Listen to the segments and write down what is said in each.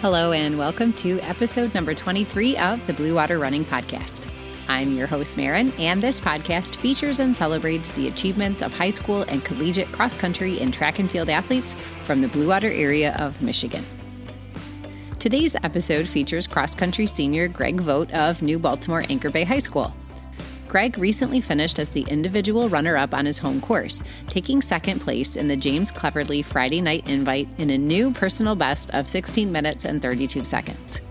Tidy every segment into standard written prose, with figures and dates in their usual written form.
Hello and welcome to episode number 23 of the Blue Water Running Podcast. I'm your host, Maren, and this podcast features and celebrates the achievements of high school and collegiate cross-country and track and field athletes from the Blue Water area of Michigan. Today's episode features cross-country senior Greg Vogt of New Baltimore Anchor Bay High School. Greg recently finished as the individual runner-up on his home course, taking second place in the James Cleverly Friday Night Invite in a new personal best of 16 minutes and 32 seconds.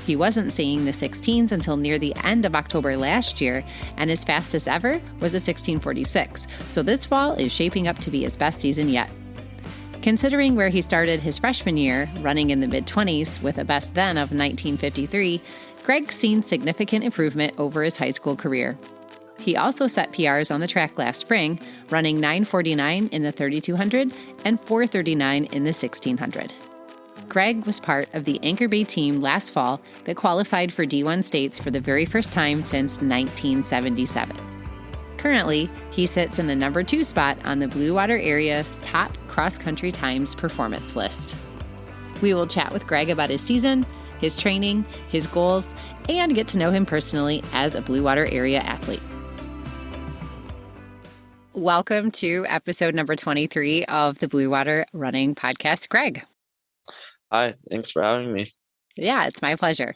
He wasn't seeing the 16s until near the end of October last year, and his fastest ever was a 16:46, so this fall is shaping up to be his best season yet. Considering where he started his freshman year, running in the mid-20s with a best then of 19:53, Greg's seen significant improvement over his high school career. He also set PRs on the track last spring, running 9:49 in the 3200 and 4:39 in the 1600. Greg was part of the Anchor Bay team last fall that qualified for D1 states for the very first time since 1977. Currently, he sits in the number 2 spot on the Blue Water area's top cross-country times performance list. We will chat with Greg about his season, his training, his goals, and get to know him personally as a Blue Water area athlete. Welcome to episode number 23 of the Blue Water Running Podcast, Greg. Hi, thanks for having me. Yeah, it's my pleasure.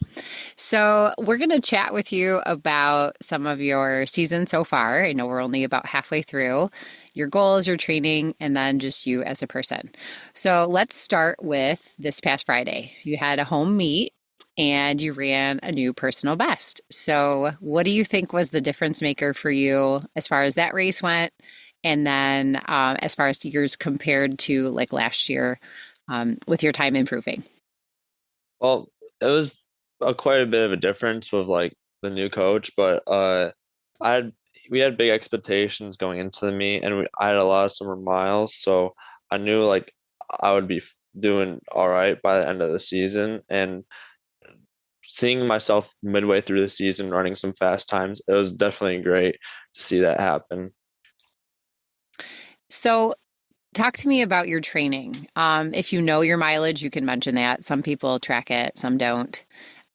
So we're going to chat with you about some of your season so far. I know we're only about halfway through, your goals, your training, and then just you as a person. So let's start with this past Friday. You had a home meet and you ran a new personal best. So what do you think was the difference maker for you as far as that race went? And then as far as yours compared to like last year with your time improving? Well, it was quite a bit of a difference with like the new coach, but we had big expectations going into the meet, and I had a lot of summer miles, so I knew like I would be doing all right by the end of the season. And seeing myself midway through the season running some fast times, it was definitely great to see that happen. So talk to me about your training. If you know your mileage, you can mention that. Some people track it, some don't.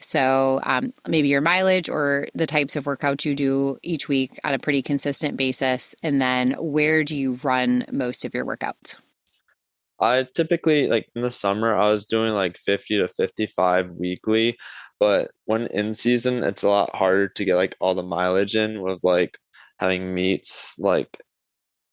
So maybe your mileage or the types of workouts you do each week on a pretty consistent basis. And then where do you run most of your workouts? I typically, like in the summer, I was doing like 50 to 55 weekly, but when in season, it's a lot harder to get like all the mileage in with like having meets like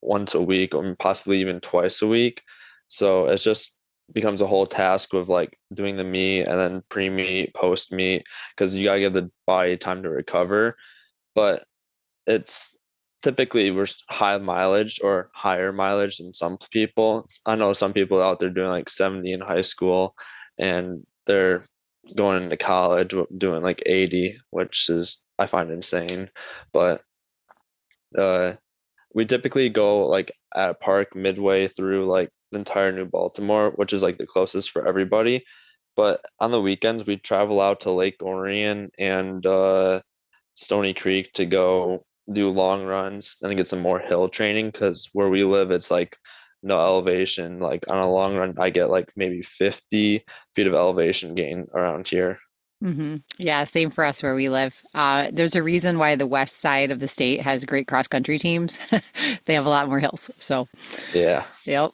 once a week or possibly even twice a week. So it's just becomes a whole task with like doing the meet and then pre-meet, post-meet, because you gotta give the body time to recover. But it's typically we're high mileage or higher mileage than some people. I know some people out there doing like 70 in high school and they're going into college doing like 80, which is I find insane. But we typically go like at a park midway through like the entire New Baltimore, which is like the closest for everybody. But on the weekends, we travel out to Lake Orion and Stony Creek to go do long runs and get some more hill training, because where we live, it's like no elevation. Like on a long run, I get like maybe 50 feet of elevation gain around here. Mm-hmm. Yeah, same for us where we live. There's a reason why the west side of the state has great cross-country teams. They have a lot more hills. So, Yeah. yep.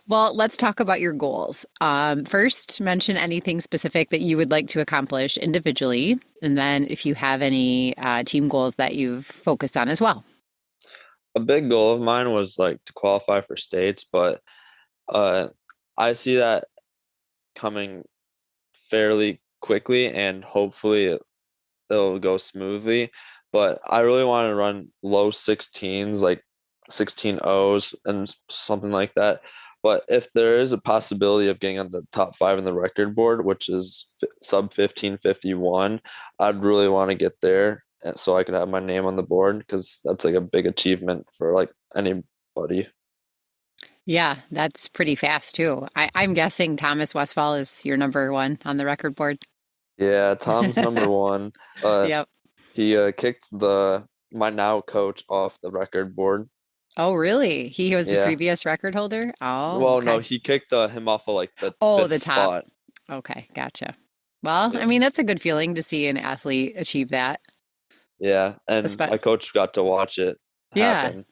Well, let's talk about your goals. First, mention anything specific that you would like to accomplish individually, and then if you have any team goals that you've focused on as well. A big goal of mine was like to qualify for states, but I see that coming fairly quickly, and hopefully it'll go smoothly. But I really want to run low 16s, like 16 O's and something like that. But if there is a possibility of getting on the top 5 in the record board, which is sub 15:51, I'd really want to get there so I can have my name on the board, because that's like a big achievement for like anybody. Yeah, that's pretty fast too. I'm guessing Thomas Westfall is your number one on the record board. Yeah, Tom's number one. Yep. He kicked my now coach off the record board. Oh, really? He was the Yeah. previous record holder? Oh, Well, no, okay. he kicked him off of like the Oh, fifth the top. spot. Okay, gotcha. Well, I Yeah. mean, that's a good feeling to see an athlete achieve that. Yeah. And my coach got to watch it Yeah. happen.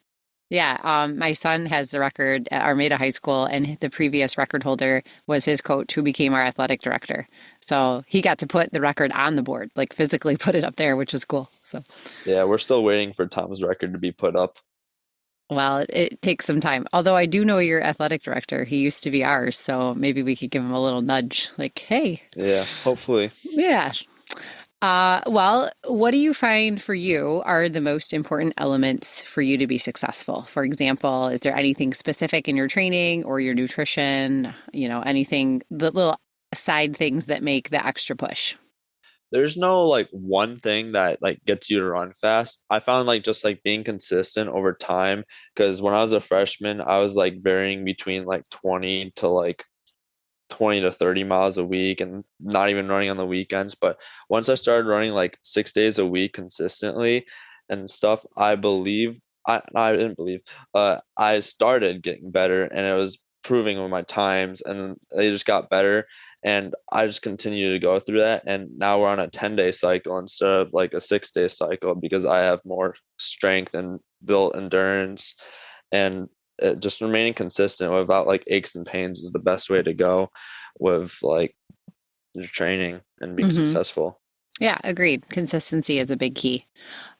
Yeah. My son has the record at Armada High School, and the previous record holder was his coach who became our athletic director. So he got to put the record on the board, like physically put it up there, which was cool. So, Yeah, we're still waiting for Tom's record to be put up. well, it takes some time. Although I do know your athletic director. He used to be ours. So maybe we could give him a little nudge like, hey, Yeah, hopefully. yeah. Well, what do you find for you are the most important elements for you to be successful? For example, is there anything specific in your training or your nutrition, anything, the little side things that make the extra push? There's no like one thing that like gets you to run fast. I found like just like being consistent over time because when I was a freshman, I was like varying between like 20 to 30 miles a week and not even running on the weekends. But once I started running like 6 days a week consistently and stuff, I didn't believe, I started getting better and it was proving with my times and they just got better. And I just continue to go through that. And now we're on a 10-day cycle instead of like a 6-day cycle because I have more strength and built endurance and just remaining consistent without like aches and pains is the best way to go with like your training and being Hmm. successful. Yeah, agreed. Consistency is a big key.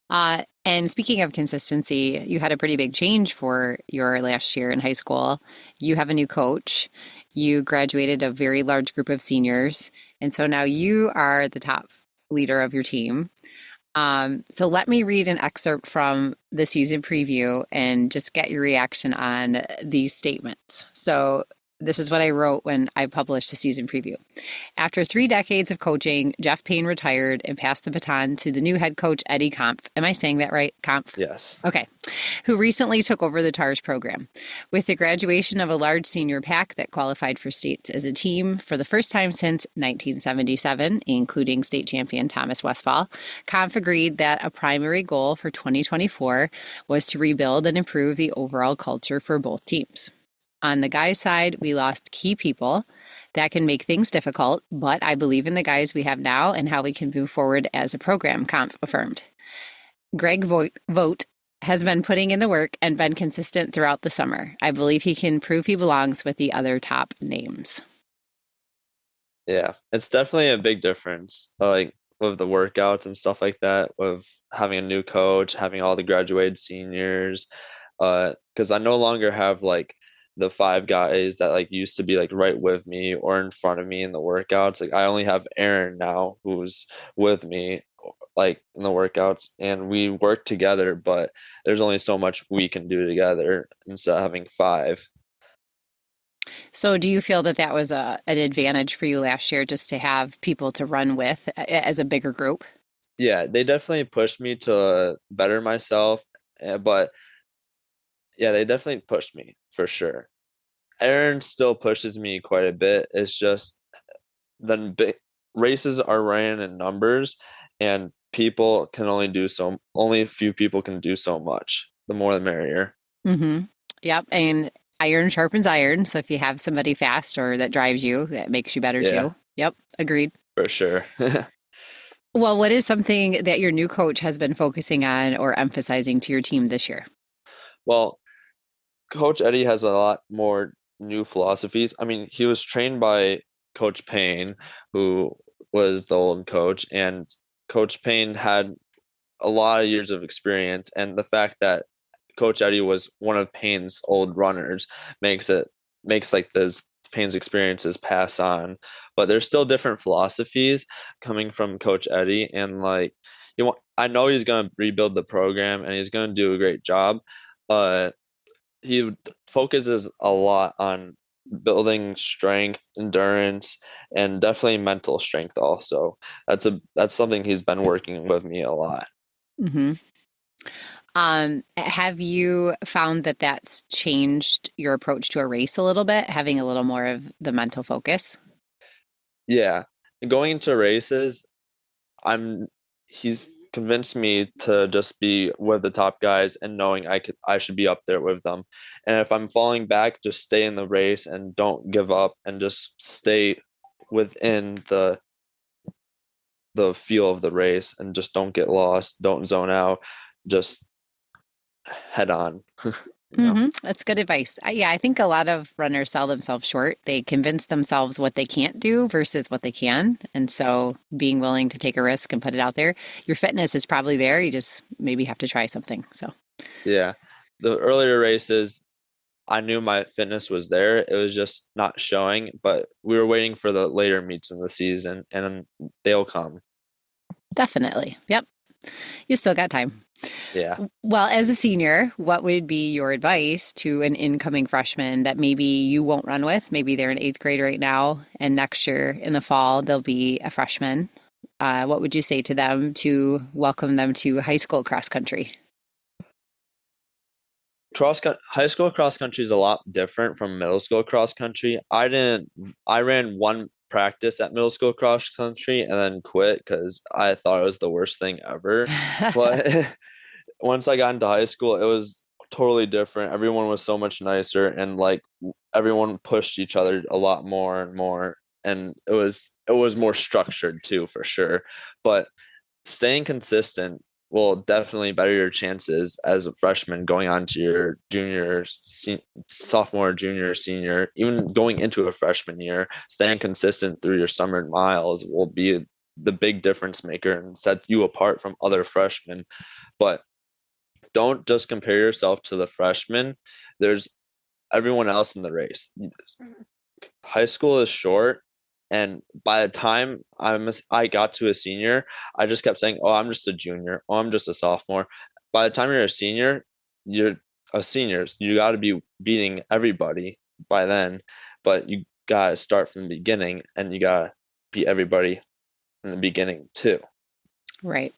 And speaking of consistency, you had a pretty big change for your last year in high school. You have a new coach. You graduated a very large group of seniors. And so now you are the top leader of your team. So let me read an excerpt from the season preview and just get your reaction on these statements. So this is what I wrote when I published the season preview. After 3 decades of coaching, Jeff Payne retired and passed the baton to the new head coach, Eddie Kampf. Am I saying that right? Kampf? Yes. Okay. Who recently took over the TARS program. With the graduation of a large senior pack that qualified for states as a team for the first time since 1977, including state champion Thomas Westfall, Kampf agreed that a primary goal for 2024 was to rebuild and improve the overall culture for both teams. On the guys' side, we lost key people. That can make things difficult, but I believe in the guys we have now and how we can move forward as a program, Kampf affirmed. Greg Vogt has been putting in the work and been consistent throughout the summer. I believe he can prove he belongs with the other top names. Yeah, it's definitely a big difference, like with the workouts and stuff like that, with having a new coach, having all the graduated seniors, because I no longer have like the five guys that like used to be like right with me or in front of me in the workouts. Like I only have Aaron now who's with me like in the workouts and we work together, but there's only so much we can do together instead of having five. So, do you feel that that was an advantage for you last year just to have people to run with as a bigger group? Yeah, they definitely pushed me to better myself, but yeah, they definitely pushed me for sure. Aaron still pushes me quite a bit. It's just the big races are ran in numbers, and people can only do so. Only a few people can do so much. The more, the merrier. Mm-hmm. Yep. And iron sharpens iron. So, if you have somebody fast or that drives you, that makes you better Yeah, too. Yep. Agreed. for sure. Well, what is something that your new coach has been focusing on or emphasizing to your team this year? Well, Coach Eddie has a lot more new philosophies. I mean, he was trained by Coach Payne, who was the old coach, and Coach Payne had a lot of years of experience, and the fact that Coach Eddie was one of Payne's old runners makes like this Payne's experiences pass on. But there's still different philosophies coming from Coach Eddie, and like I know he's gonna rebuild the program and he's gonna do a great job. Uh, he focuses a lot on building strength, endurance, and definitely mental strength also. That's something he's been working with me a lot. Mm-hmm. Have you found that that's changed your approach to a race a little bit, having a little more of the mental focus? Yeah. Going into races, I'm he's convinced me to just be with the top guys and knowing I should be up there with them. And if I'm falling back, just stay in the race and don't give up and just stay within the feel of the race and just don't get lost, don't zone out, just head on, you know? That's good advice. Yeah, I think a lot of runners sell themselves short. They convince themselves what they can't do versus what they can. And so being willing to take a risk and put it out there, your fitness is probably there. You just maybe have to try something. So Yeah. The earlier races, I knew my fitness was there. It was just not showing, but we were waiting for the later meets in the season and they'll come. definitely. Yep. You still got time. Yeah. Well, as a senior, what would be your advice to an incoming freshman that maybe you won't run with? Maybe they're in eighth grade right now, and next year in the fall, they'll be a freshman. What would you say to them to welcome them to high school cross country? High school cross country is a lot different from middle school cross country. I ran one practice at middle school cross country and then quit because I thought it was the worst thing ever. But once I got into high school, it was totally different. Everyone was so much nicer and like everyone pushed each other a lot more and more. And it was more structured too, for sure. But staying consistent will definitely better your chances as a freshman going on to your sophomore, junior, senior, even going into a freshman year. Staying consistent through your summer miles will be the big difference maker and set you apart from other freshmen. But don't just compare yourself to the freshmen. There's everyone else in the race. High school is short, and by the time I got to a senior, I just kept saying, "Oh, I'm just a junior. Oh, I'm just a sophomore." By the time you're a senior, you're a senior. You got to be beating everybody by then, but you got to start from the beginning, and you got to beat everybody in the beginning too. Right.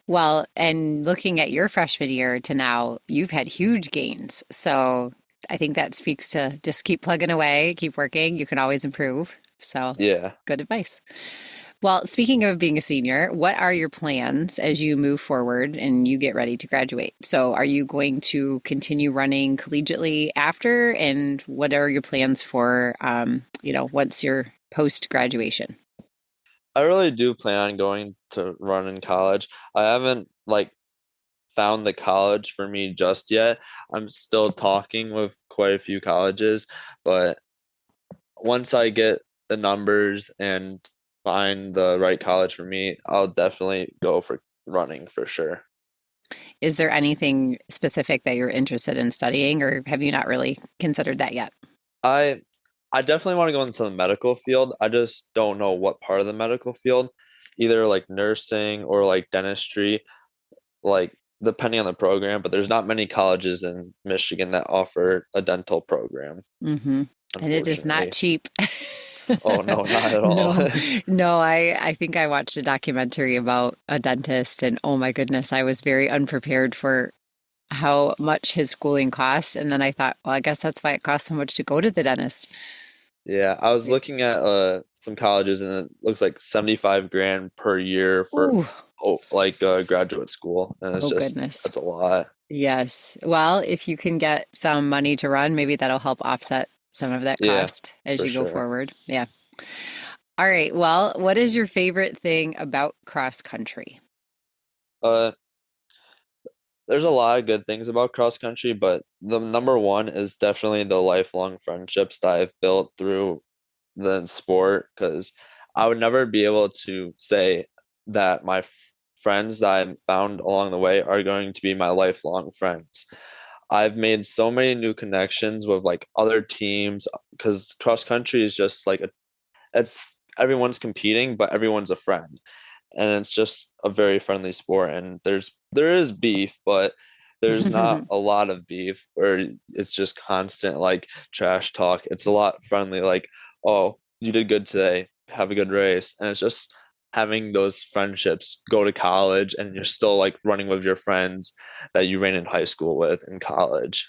Well, and looking at your freshman year to now, you've had huge gains. So I think that speaks to just keep plugging away, keep working. You can always improve. So Yeah. good advice. Well, speaking of being a senior, what are your plans as you move forward and you get ready to graduate? So, are you going to continue running collegiately after? And what are your plans for, once you're post graduation? I really do plan on going to run in college. I haven't like found the college for me just yet. I'm still talking with quite a few colleges, but once I get the numbers and find the right college for me, I'll definitely go for running for sure. Is there anything specific that you're interested in studying, or have you not really considered that yet? I I definitely want to go into the medical field. I just don't know what part of the medical field, either like nursing or like dentistry, like depending on the program, but there's not many colleges in Michigan that offer a dental program, Mm-hmm. And it is not unfortunately. cheap. Oh no, not at all. No, no, I think I watched a documentary about a dentist, and oh my goodness, I was very unprepared for how much his schooling costs. And then I thought, well, I guess that's why it costs so much to go to the dentist. Yeah, I was looking at some colleges and it looks like 75 grand per year for Ooh, like graduate school, and it's oh just goodness. that's a lot. Yes. Well, if you can get some money to run, maybe that'll help offset some of that Yeah, cost as for you go sure. forward. Yeah. All right. Well, what is your favorite thing about cross country? Uh, there's a lot of good things about cross country, but the number one is definitely the lifelong friendships that I've built through the sport. Because I would never be able to say that my friends that I found along the way are going to be my lifelong friends. I've made so many new connections with like other teams because cross country is just like it's everyone's competing, but everyone's a friend, and it's just a very friendly sport. And there is beef, but there's not a lot of beef where it's just constant like trash talk. It's a lot friendly, like, oh, you did good today, have a good race, and it's just having those friendships go to college and you're still like running with your friends that you ran in high school with in college.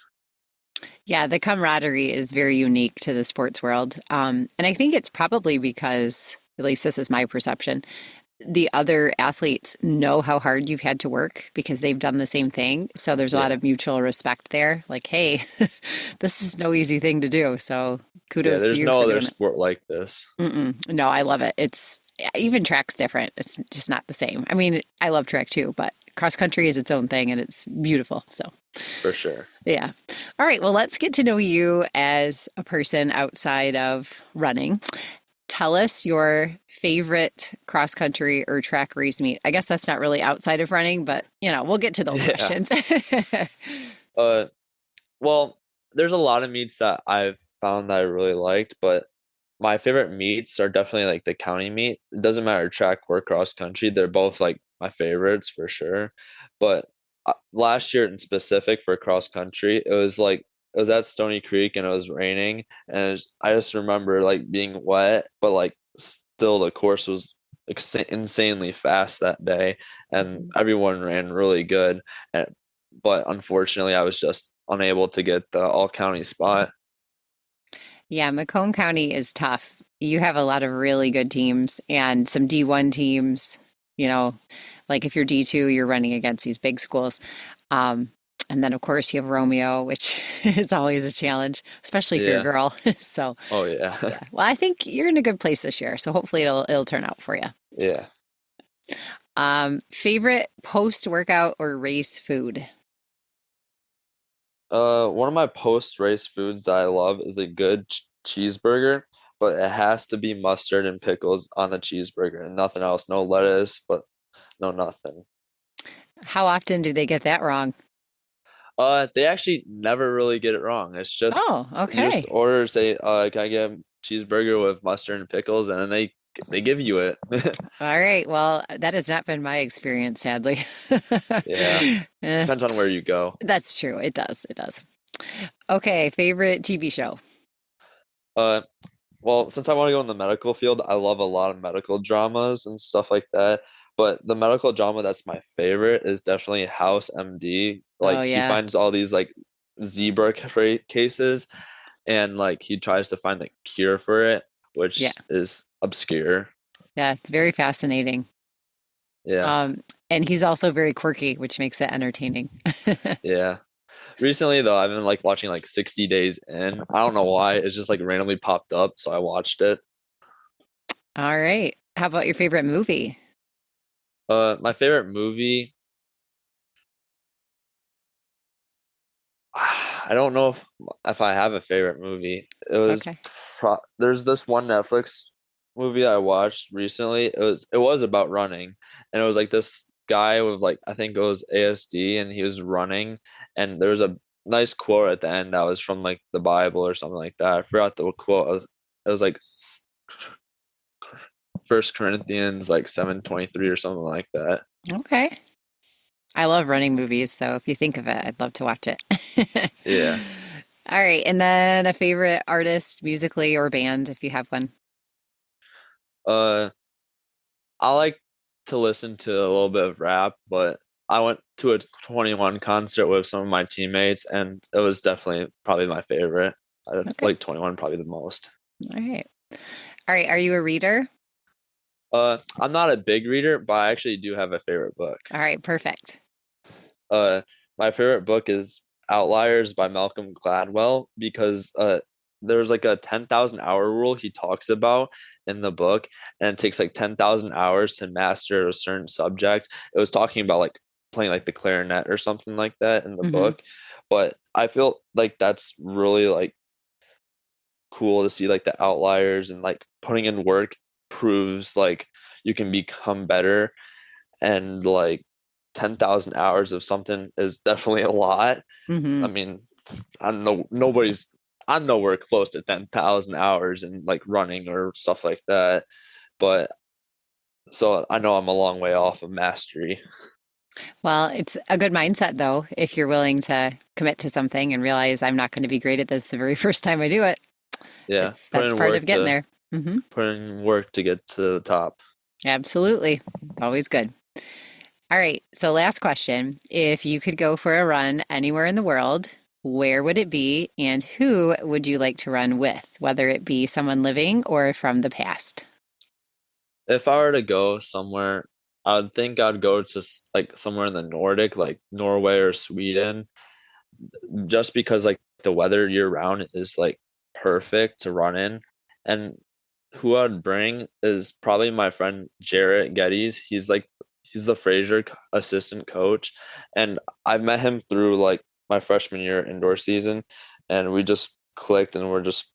Yeah, the camaraderie is very unique to the sports world. And I think it's probably because, at least this is my perception, the other athletes know how hard you've had to work because they've done the same thing. So there's a lot Yeah. of mutual respect there. Like, hey, this is no easy thing to do. So Yeah, kudos to there's you no for other doing it. sport like this. No, I love it. even track's different. It's just not the same. I mean, I love track too, but cross country is its own thing and it's beautiful. So, for sure. yeah. All right. Well, let's get to know you as a person outside of running. Tell us your favorite cross country or track race meet. I guess that's not really outside of running, but we'll get to those Yeah. questions. Uh, well, there's a lot of meets that I've found that I really liked, but my favorite meets are definitely like the county meet. It doesn't matter track or cross country. They're both like my favorites for sure. But last year in specific for cross country, it was at Stony Creek and it was raining, and I just remember like being wet, but like still the course was insanely fast that day, and everyone ran really good. And, but unfortunately, I was just unable to get the all county spot. Yeah, Macomb County is tough. You have a lot of really good teams and some D1 teams. You know, like if you're D2, you're running against these big schools. Um, and then, of course, you have Romeo, which is always a challenge, especially if you're a Yeah. girl. So, Oh yeah. yeah. Well, I think you're in a good place this year. So hopefully it'll turn out for you. Yeah. Favorite post-workout or race food? One of my post-race foods that I love is a good cheeseburger, but it has to be mustard and pickles on the cheeseburger and nothing else. No lettuce, but no nothing. How often do they get that wrong? They actually never really get it wrong. It's just Oh, you just okay. order, say, can I get a cheeseburger with mustard and pickles, and then they give you it. All right. Well, that has not been my experience, sadly. Yeah, Eh, depends on where you go. that's true. It does. It does. Okay. Favorite TV show? Uh, Well, since I want to go in the medical field, I love a lot of medical dramas and stuff like that. But the medical drama that's my favorite is definitely House MD. Oh, Like he yeah. finds all these like cases, and like he tries to find the cure for it, Yeah. which is obscure. Yeah. It's very fascinating. Yeah. Um, and he's also very quirky, which makes it entertaining. Yeah. Recently though, I've been like watching like 60 Days In. I don't know why. It's just like randomly popped up, so I watched it. All right. How about your favorite movie? My favorite movie, I don't know if I have a favorite movie. Okay. There's this one Netflix movie I watched recently. It was about running, and it was like this guy with like I think it was ASD, and he was running, and there was a nice quote at the end that was from like the Bible or something like that. I forgot the quote. It was like First Corinthians like 7:23 or something like that. Okay. I love running movies, so if you think of it, I'd love to watch it. Yeah. All right. And then a favorite artist, musically or band, if you have one. Uh, I like to listen to a little bit of rap, but I went to a 21 concert with some of my teammates, and it was definitely probably my favorite. I Okay. like 21 probably the most. All right. All right. Are you a reader? I'm not a big reader, but I actually do have a favorite book. All right. Perfect. Uh, my favorite book is Outliers by Malcolm Gladwell because there's like a 10,000 hour rule he talks about in the book, and it takes like 10,000 hours to master a certain subject. It was talking about like playing like the clarinet or something like that in the Hmm. book, but I feel like that's really like cool to see like the outliers and like putting in work proves like you can become better, and like 10,000 hours of something is definitely a lot. I Hmm. mean, I'm nowhere close to 10,000 hours in like running or stuff like that, but so I know I'm a long way off of mastery. Well, it's a good mindset, though, if you're willing to commit to something and realize I'm not going to be great at this the very first time I do it. Yeah, It's that's part of getting there. Hmm. put in work to get to the top. Absolutely. It's always good. All right. So, last question. If you could go for a run anywhere in the world, where would it be and who would you like to run with, whether it be someone living or from the past? If I were to go somewhere, I would think I'd go to like somewhere in the Nordic, like Norway or Sweden, just because like the weather year round is like perfect to run in. And who I'd bring is probably my friend Jarrett Geddes. He's the Fraser assistant coach, and I met him through like my freshman year indoor season, and we just clicked, and we're just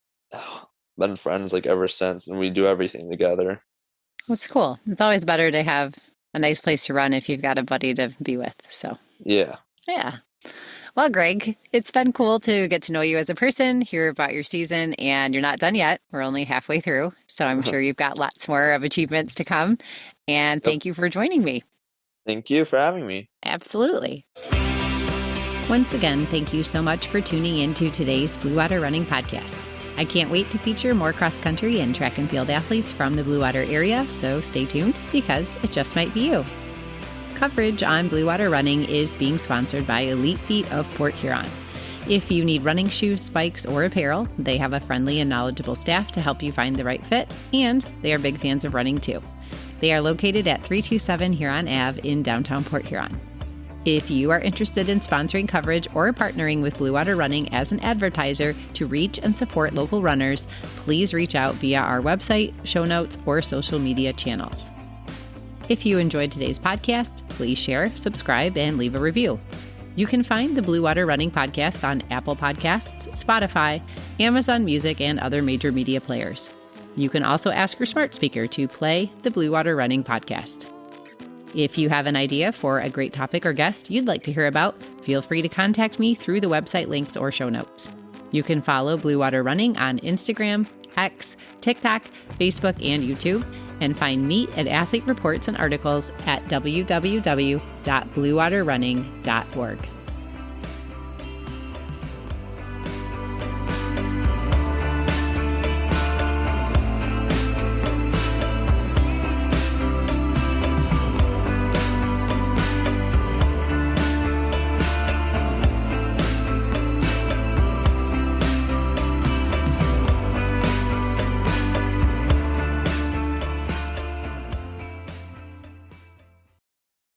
been friends like ever since, and we do everything together. That's cool. It's always better to have a nice place to run if you've got a buddy to be with. So, Yeah. yeah. Well, Greg, it's been cool to get to know you as a person, hear about your season, and you're not done yet. We're only halfway through. So I'm sure you've got lots more of achievements to come. And Yep. thank you for joining me. Thank you for having me. Absolutely. Once again, thank you so much for tuning into today's Blue Water Running Podcast. I can't wait to feature more cross-country and track and field athletes from the Blue Water area, so stay tuned because it just might be you. Coverage on Blue Water Running is being sponsored by Elite Feet of Port Huron. If you need running shoes, spikes, or apparel, they have a friendly and knowledgeable staff to help you find the right fit, and they are big fans of running too. They are located at 327 Huron Ave in downtown Port Huron. If you are interested in sponsoring coverage or partnering with Blue Water Running as an advertiser to reach and support local runners, please reach out via our website, show notes, or social media channels. If you enjoyed today's podcast, please share, subscribe, and leave a review. You can find the Blue Water Running Podcast on Apple Podcasts, Spotify, Amazon Music, and other major media players. You can also ask your smart speaker to play the Blue Water Running Podcast. If you have an idea for a great topic or guest you'd like to hear about, feel free to contact me through the website links or show notes. You can follow Blue Water Running on Instagram, X, TikTok, Facebook, and YouTube, and find meet and athlete reports and articles at www.bluewaterrunning.org.